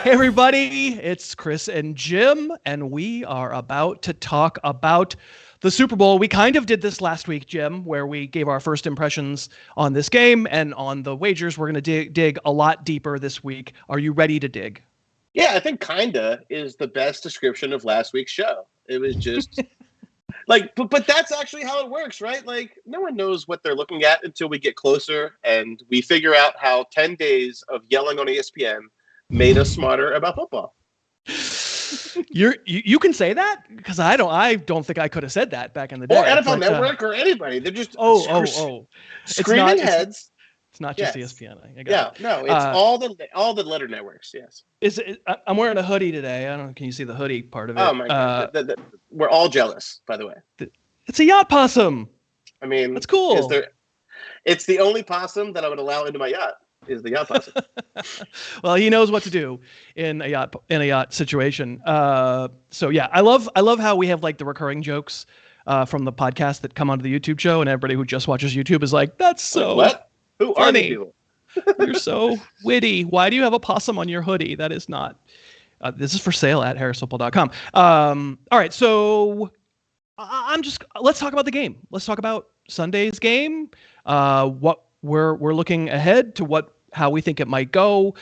Hey everybody, it's Chris and Jim, and we are about to talk about the Super Bowl. We kind of did this last week, Jim, where we gave our first impressions on this game and on the wagers. We're going to dig a lot deeper this week. Are you ready to dig? Yeah, I think kinda is the best description of last week's show. It was just like, but that's actually how it works, right? Like, no one knows what they're looking at until we get closer and we figure out how 10 days of yelling on ESPN made us smarter about football. You can say that because I don't think I could have said that back in the day. Or NFL Network or anybody. They're just screaming heads. It's not just ESPN. It's all the letter networks. Yes. I'm wearing a hoodie today. I don't know. Can you see the hoodie part of it? Oh my god! We're all jealous, by the way. It's a yacht possum. I mean, that's cool. It's the only possum that I would allow into my yacht. Is the yacht possum? Well, he knows what to do in a yacht situation. So yeah, I love how we have like the recurring jokes from the podcast that come onto the YouTube show, and everybody who just watches YouTube is like, "That's so what? Who funny. Are you? You're so witty. Why do you have a possum on your hoodie? That is not. This is for sale at harrisfootball.com. All right, so let's talk about the game. Let's talk about Sunday's game. What we're looking ahead to how we think it might go.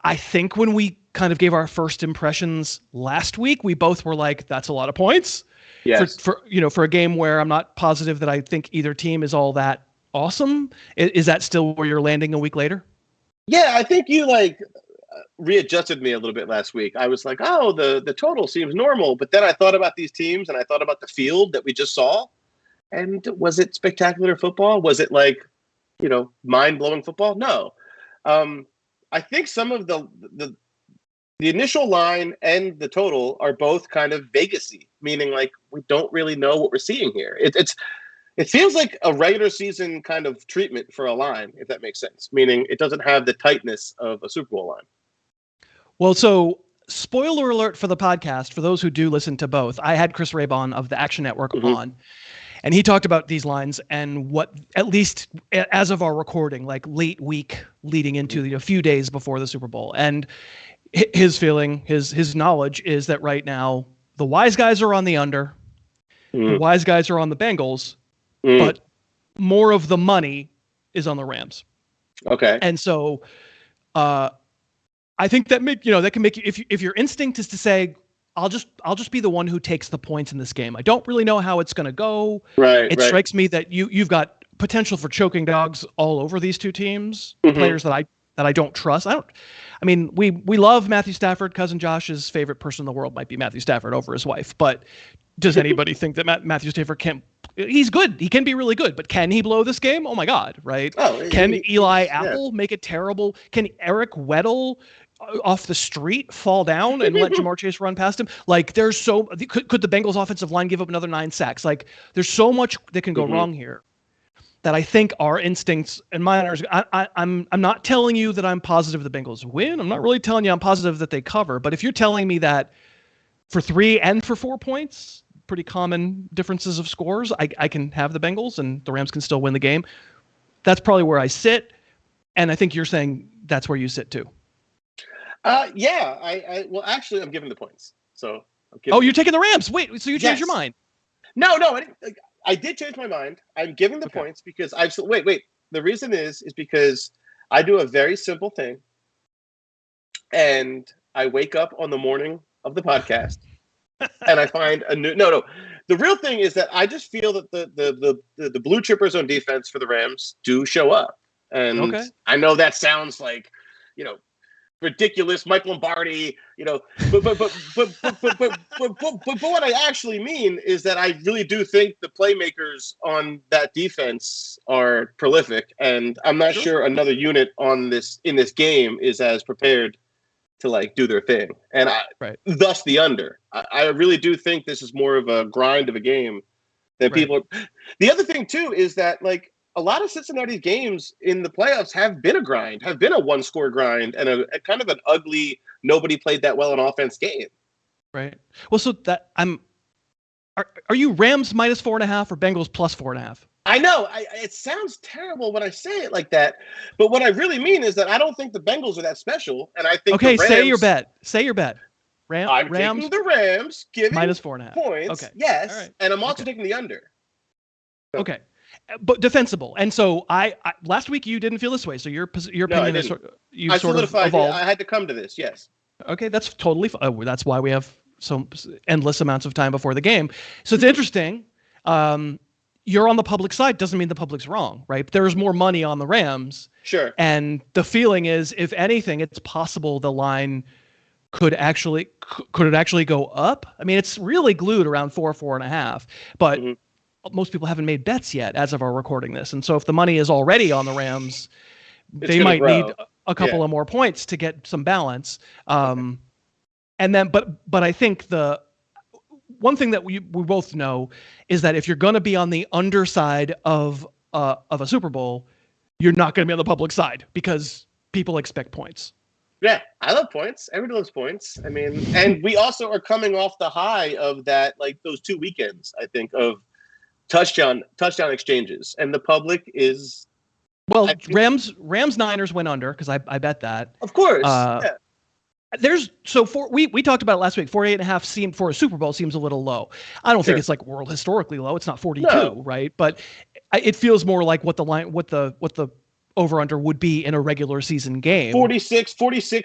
I think when we kind of gave our first impressions last week, we both were like, "That's a lot of points." Yes. For a game where I'm not positive that I think either team is all that awesome. Is that still where you're landing a week later? Yeah, I think you readjusted me a little bit last week. I was like, oh, the total seems normal. But then I thought about these teams and I thought about the field that we just saw. And was it spectacular football? Was it mind-blowing football? No. I think some of the initial line and the total are both kind of Vegas-y, meaning like we don't really know what we're seeing here. It feels like a regular season kind of treatment for a line, if that makes sense, meaning it doesn't have the tightness of a Super Bowl line. Well, so spoiler alert for the podcast, for those who do listen to both, I had Chris Raybon of the Action Network on, and he talked about these lines and what, at least as of our recording, like late week leading into a few days before the Super Bowl. And his feeling, his knowledge is that right now the wise guys are on the under, the wise guys are on the Bengals, but more of the money is on the Rams. Okay. And so I think that can make you, if your instinct is to say, I'll just be the one who takes the points in this game. I don't really know how it's going to go. Right. It strikes me that you've got potential for choking dogs all over these two teams, players that I don't trust. We love Matthew Stafford. Cousin Josh's favorite person in the world might be Matthew Stafford over his wife, but does anybody think that Matthew Stafford can't? He's good. He can be really good, but can he blow this game? Oh my God, right? Can Eli Apple make it terrible? Can Eric Weddle off the street fall down and let Jamar Chase run past him? Like, could the Bengals offensive line give up another 9 sacks? Like, there's so much that can go wrong here that I think our instincts and mine are. I'm not telling you that I'm positive the Bengals win. I'm not really telling you I'm positive that they cover. But if you're telling me that for 3 and for 4 points, pretty common differences of scores, I can have the Bengals and the Rams can still win the game. That's probably where I sit. And I think you're saying that's where you sit too. Yeah. Well, actually, I'm giving the points. So you're taking the Rams. Wait, so you changed your mind? No, I did change my mind. I'm giving the points because wait. The reason is because I do a very simple thing, and I wake up on the morning of the podcast, and I find a new. No. The real thing is that I just feel that the blue chippers on defense for the Rams do show up, and I know that sounds like, ridiculous, Mike Lombardi, but what I actually mean is that I really do think the playmakers on that defense are prolific, and I'm not sure another unit in this game is as prepared to do their thing, and thus the under. I really do think this is more of a grind of a game than people. The other thing too is that a lot of Cincinnati's games in the playoffs have been a grind, have been a one-score grind, and a kind of an ugly, nobody played that well on offense game. Right. Well, so that are you Rams -4.5 or Bengals +4.5? I know. It sounds terrible when I say it like that, but what I really mean is that I don't think the Bengals are that special, and I think the Okay, Rams. say your bet. Say your bet. I'm Rams taking the Rams, giving -4.5 points. Okay. Yes, All right. and I'm also taking the under. Okay, but defensible. And so I last week you didn't feel this way. So your opinion is you sort of evolved. I had to come to this. Yes. Okay, that's totally fine. That's why we have so endless amounts of time before the game. So it's interesting. You're on the public side doesn't mean the public's wrong, right? There's more money on the Rams. Sure. And the feeling is, if anything, it's possible the line could it actually go up? I mean, it's really glued around 4.5, but most people haven't made bets yet as of our recording this. And so if the money is already on the Rams, they might need a couple of more points to get some balance. And then, but I think the one thing that we both know is that if you're going to be on the underside of a Super Bowl, you're not going to be on the public side because people expect points. Yeah, I love points. Everybody loves points. I mean, and we also are coming off the high of that, like those 2 weekends, I think, of touchdown exchanges, and the public is. Well, Rams Niners went under because I bet that. Of course. Yeah. We talked about it last week. 48.5 seemed for a Super Bowl seems a little low. I don't think it's like world historically low. It's not 42, right? But it feels more like what the over under would be in a regular season game. 46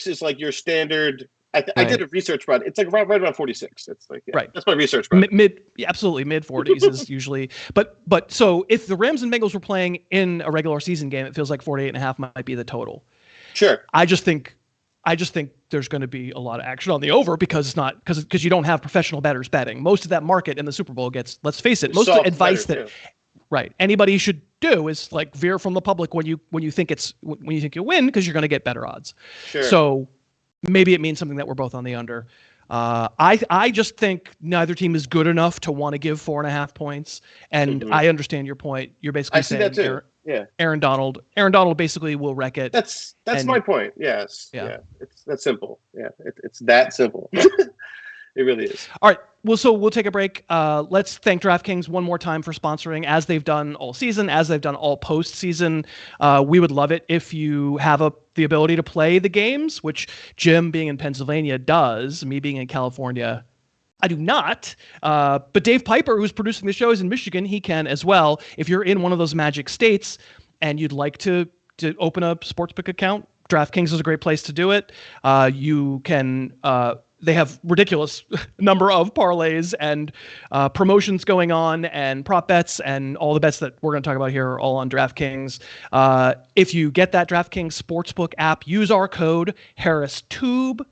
is like your standard. I did a research run. It's like right around 46. It's like right. That's my research run. Absolutely mid 40s is usually. But so if the Rams and Bengals were playing in a regular season game, it feels like 48.5 might be the total. Sure. I just think there's going to be a lot of action on the over because you don't have professional bettors betting. Most of that market in the Super Bowl gets, let's face it, most of the advice that anybody should do is like veer from the public when you think you win because you're going to get better odds. Sure. So maybe it means something that we're both on the under. I just think neither team is good enough to want to give 4.5 points. And I understand your point. You're basically saying that too. Aaron Donald basically will wreck it. That's my point. Yes. Yeah. It's that simple. Yeah. It's that simple. It really is. All right. Well, so we'll take a break. Let's thank DraftKings one more time for sponsoring, as they've done all season, as they've done all postseason. We would love it if you have the ability to play the games, which Jim, being in Pennsylvania, does. Me being in California, I do not. But Dave Piper, who's producing the show, is in Michigan. He can as well. If you're in one of those magic states and you'd like to open a sportsbook account, DraftKings is a great place to do it. You can. They have ridiculous number of parlays and promotions going on and prop bets, and all the bets that we're going to talk about here are all on DraftKings. If you get that DraftKings Sportsbook app, use our code HarrisTube.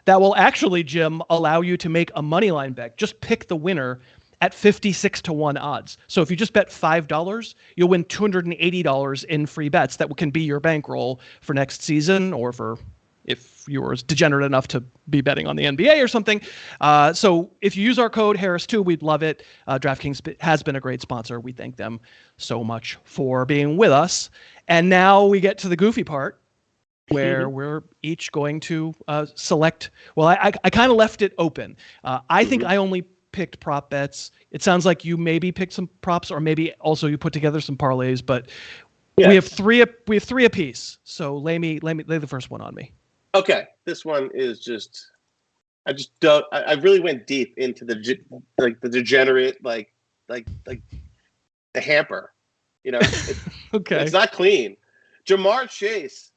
That will actually, Jim, allow you to make a moneyline bet. Just pick the winner at 56-1 odds. So if you just bet $5, you'll win $280 in free bets that can be your bankroll for next season, or for if you were degenerate enough to be betting on the NBA or something. So if you use our code HarrisTube, we'd love it. DraftKings has been a great sponsor. We thank them so much for being with us. And now we get to the goofy part, where we're each going to select. Well, I kind of left it open. I think I only picked prop bets. It sounds like you maybe picked some props, or maybe also you put together some parlays. But we have three apiece. So lay the first one on me. Okay, this one is just. I really went deep into the degenerate like the hamper. Okay. It's not clean. Jamar Chase.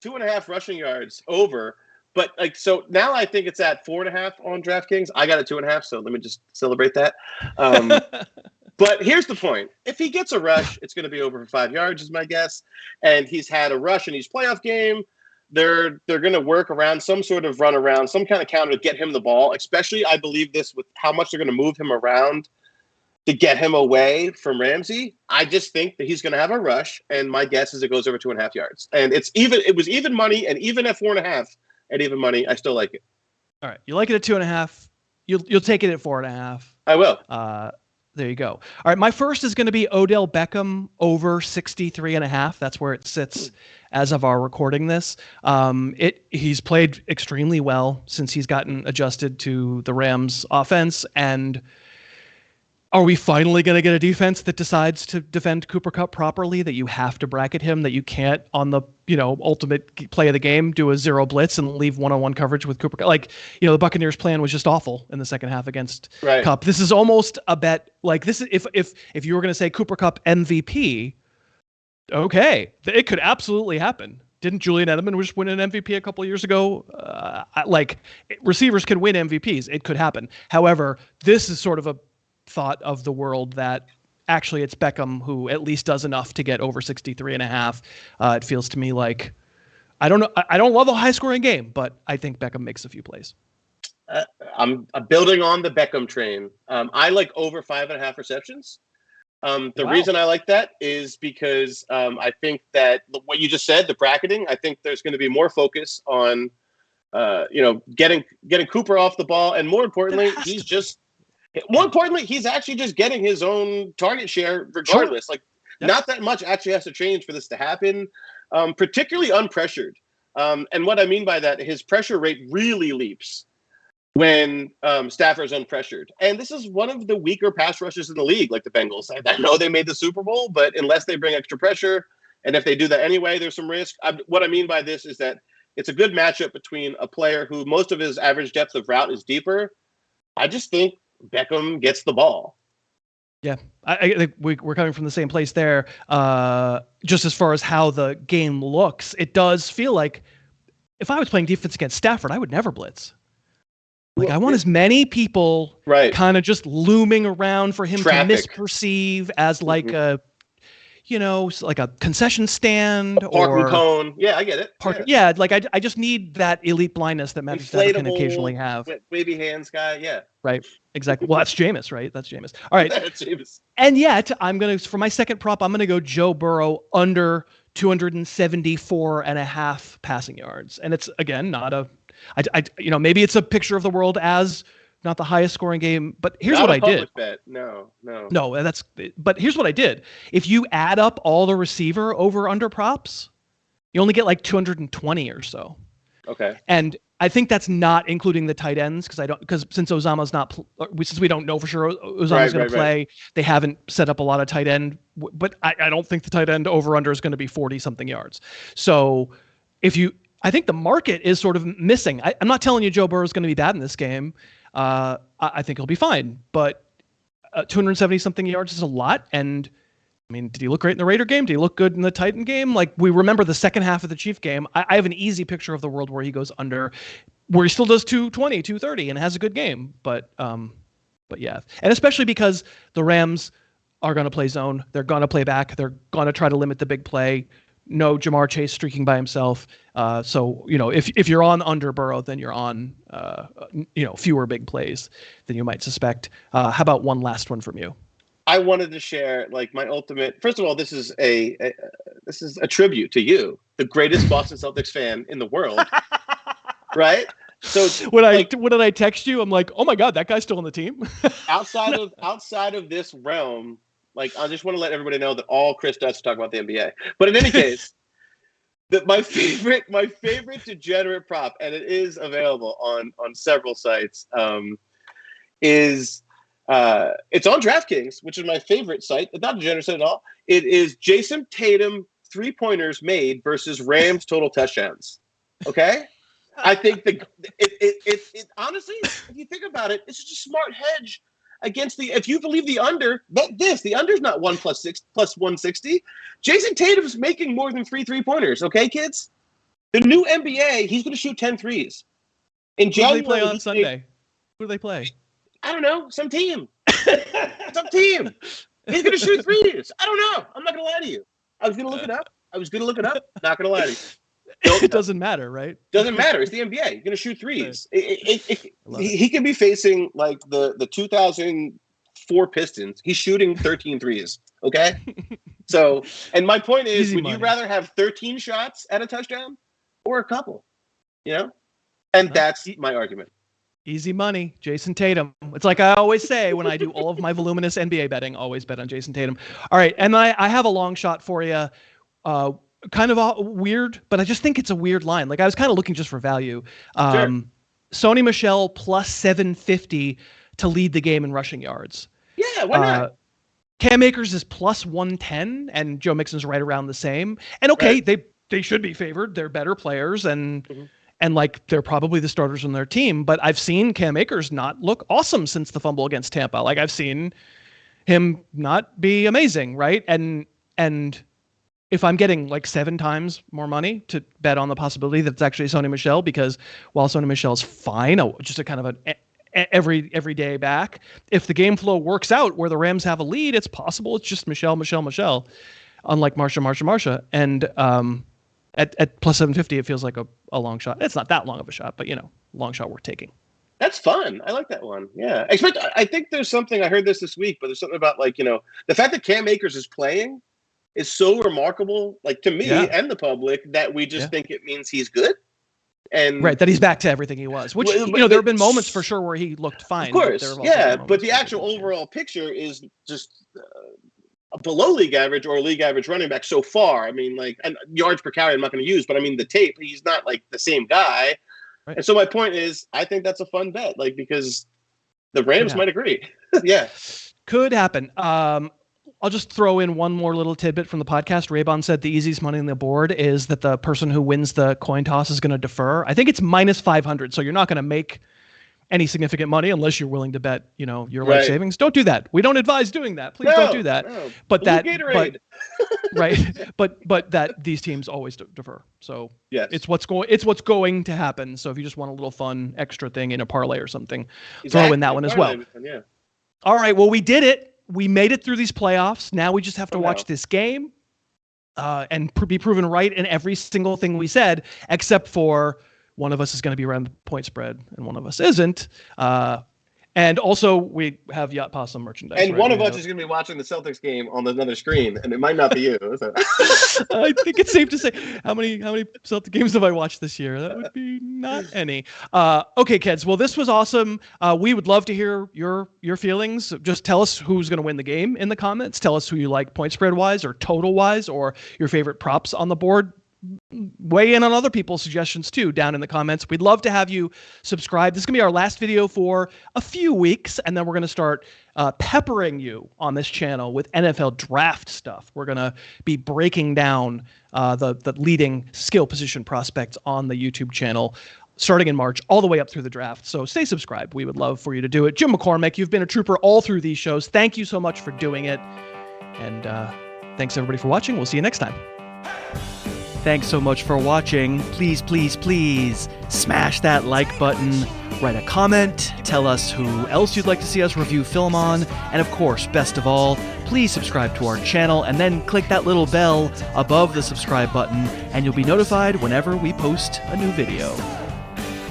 2.5 rushing yards over, but so now I think it's at 4.5 on DraftKings. I got a 2.5, so let me just celebrate that. But here's the point: if he gets a rush, it's going to be over for 5 yards, is my guess. And he's had a rush in his playoff game. They're going to work around some sort of run around, some kind of counter to get him the ball. Especially, I believe this with how much they're going to move him around to get him away from Ramsey. I just think that he's going to have a rush, and my guess is it goes over 2.5 yards. And it was even money, and even at 4.5 at even money, I still like it. All right, you like it at 2.5. You'll take it at 4.5. I will. There you go. All right, my first is going to be Odell Beckham over 63.5. That's where it sits as of our recording this. He's played extremely well since he's gotten adjusted to the Rams offense, and Are we finally going to get a defense that decides to defend Cooper Kupp properly, that you have to bracket him, that you can't on the, ultimate play of the game do a zero blitz and leave one-on-one coverage with Cooper Kupp? Like, the Buccaneers plan was just awful in the second half against Kupp. This is almost a bet. Like, this is if you were going to say Cooper Kupp MVP, okay, it could absolutely happen. Didn't Julian Edelman just win an MVP a couple of years ago? Receivers can win MVPs. It could happen. However, this is sort of a thought of the world that actually it's Beckham who at least does enough to get over 63.5. It feels to me like, I don't know. I don't love a high scoring game, but I think Beckham makes a few plays. I'm building on the Beckham train. I like over 5.5 receptions. The reason I like that is because I think that what you just said, the bracketing, I think there's going to be more focus on, getting Cooper off the ball. And more importantly, he's actually just getting his own target share regardless. Sure. Not that much actually has to change for this to happen, particularly unpressured. And what I mean by that, his pressure rate really leaps when Stafford's unpressured. And this is one of the weaker pass rushes in the league, like the Bengals. I know they made the Super Bowl, but unless they bring extra pressure, and if they do that anyway, there's some risk. What I mean by this is that it's a good matchup between a player who most of his average depth of route is deeper. I just think Beckham gets the ball. Yeah, I think we're coming from the same place there. Just as far as how the game looks, it does feel like if I was playing defense against Stafford, I would never blitz. I want as many people kind of just looming around for him to misperceive as like a concession stand or parking cone. Yeah, I get it. I just need that elite blindness that Matthew Stafford can occasionally have. Wavy hands guy, yeah. Right, exactly. Well, that's Jameis, right? That's Jameis. All right. That's Jameis. And yet, for my second prop, I'm going to go Joe Burrow under 274.5 passing yards. And it's, again, not maybe it's a picture of the world as not the highest scoring game, but here's what I did. Bet. No. But here's what I did. If you add up all the receiver over under props, you only get like 220 or so. Okay. And I think that's not including the tight ends because since Osama's not, since we don't know for sure Osama's going to play, they haven't set up a lot of tight end. But I don't think the tight end over under is going to be 40 something yards. So I think the market is sort of missing. I'm not telling you Joe Burrow is going to be bad in this game. I think he'll be fine, but 270 something yards is a lot. And I mean, did he look great in the Raider game? Did he look good in the Titan game? Like, we remember the second half of the Chief game. I have an easy picture of the world where he goes under, where he still does 220, 230 and has a good game. But yeah. And especially because the Rams are going to play zone. They're going to play back. They're going to try to limit the big play. No Jamar Chase streaking by himself. So, if you're on under Burrow, then you're on, fewer big plays than you might suspect. How about one last one from you? I wanted to share my ultimate. First of all, this is a tribute to you, the greatest Boston Celtics fan in the world, right? So when did I text you? I'm like, oh my God, that guy's still on the team. outside of this realm, I just want to let everybody know that all Chris does is talk about the NBA. But in any case, my favorite degenerate prop, and it is available on several sites, is. It's on DraftKings, which is my favorite site. It's not degenerate at all. It is Jason Tatum 3-pointers made versus Rams total touchdowns. Okay, I think it honestly, if you think about it, it's just a smart hedge against if you believe the under. The under's not 1 + 6 + 160. Jason Tatum's making more than 3-pointers. Okay, kids, the new NBA, he's going to shoot 10 threes. In January, who do they play on Sunday? Who do they play? I don't know. Some team. He's going to shoot threes. I don't know. I'm not going to lie to you. I was going to look it up. Not going to lie to you. It doesn't matter, right? Doesn't matter. It's the NBA. You're going to shoot threes. He could be facing the 2004 Pistons. He's shooting 13 threes. Okay? So, and my point is, Easy would money. you rather have 13 shots at a touchdown or a couple? And that's my argument. Easy money, Jason Tatum. It's like I always say when I do all of my voluminous NBA betting, always bet on Jason Tatum. All right, and I have a long shot for you. Kind of weird, but I just think it's a weird line. I was kind of looking just for value. Sure. Sony Michel plus 750 to lead the game in rushing yards. Yeah. Yeah, why not? Cam Akers is plus 110, and Joe Mixon's right around the same. And okay, they should be favored. They're better players, and like they're probably the starters on their team. But I've seen Cam Akers not look awesome since the fumble against Tampa. Like I've seen him not be amazing, right? And if I'm getting like 7 times more money to bet on the possibility that it's actually Sony Michel, because while Sony Michel's fine, just a kind of an everyday back, if the game flow works out where the Rams have a lead, it's possible it's just Michel, unlike Marsha. And at plus 750, it feels like a long shot. It's not that long of a shot, but long shot worth taking. That's fun. I like that one. Yeah. I think there's something, I heard this week, but there's something about like, the fact that Cam Akers is playing is so remarkable, like to me and the public, that we just think it means he's good. And right, that he's back to everything he was, which, there have been moments for sure where he looked fine. Of course, but the actual overall picture is just below league average or league average running back so far. I mean, like, and yards per carry I'm not going to use, but I mean the tape, he's not like the same guy. Right. And so my point is, I think that's a fun bet, like, because the Rams might agree. Yeah. Could happen. I'll just throw in one more little tidbit from the podcast. Raybon said the easiest money on the board is that the person who wins the coin toss is going to defer. I think it's minus 500, so you're not going to make any significant money unless you're willing to bet, your life savings. Don't do that. We don't advise doing that. Please don't do that. No. But but that these teams always defer. So it's what's going to happen. So if you just want a little fun extra thing in a parlay or something, throw in that one as well. Yeah. All right. Well, we did it. We made it through these playoffs. Now we just have to watch this game and be proven right in every single thing we said, except for one of us is going to be around the point spread and one of us isn't. And also we have Yacht Possum merchandise. And one of us is going to be watching the Celtics game on another screen, and it might not be you. So. I think it's safe to say, how many Celtic games have I watched this year? That would be not any. Okay, kids. Well, this was awesome. We would love to hear your feelings. Just tell us who's going to win the game in the comments. Tell us who you like point spread wise or total wise, or your favorite props on the board. Weigh in on other people's suggestions too down in the comments. We'd love to have you subscribe. This is going to be our last video for a few weeks, and then we're going to start peppering you on this channel with NFL draft stuff. We're going to be breaking down the leading skill position prospects on the YouTube channel starting in March all the way up through the draft. So stay subscribed. We would love for you to do it. Jim McCormick, you've been a trooper all through these shows. Thank you so much for doing it. And thanks everybody for watching. We'll see you next time. Thanks so much for watching. Please, please, please smash that like button, write a comment, tell us who else you'd like to see us review film on, and of course, best of all, please subscribe to our channel and then click that little bell above the subscribe button and you'll be notified whenever we post a new video.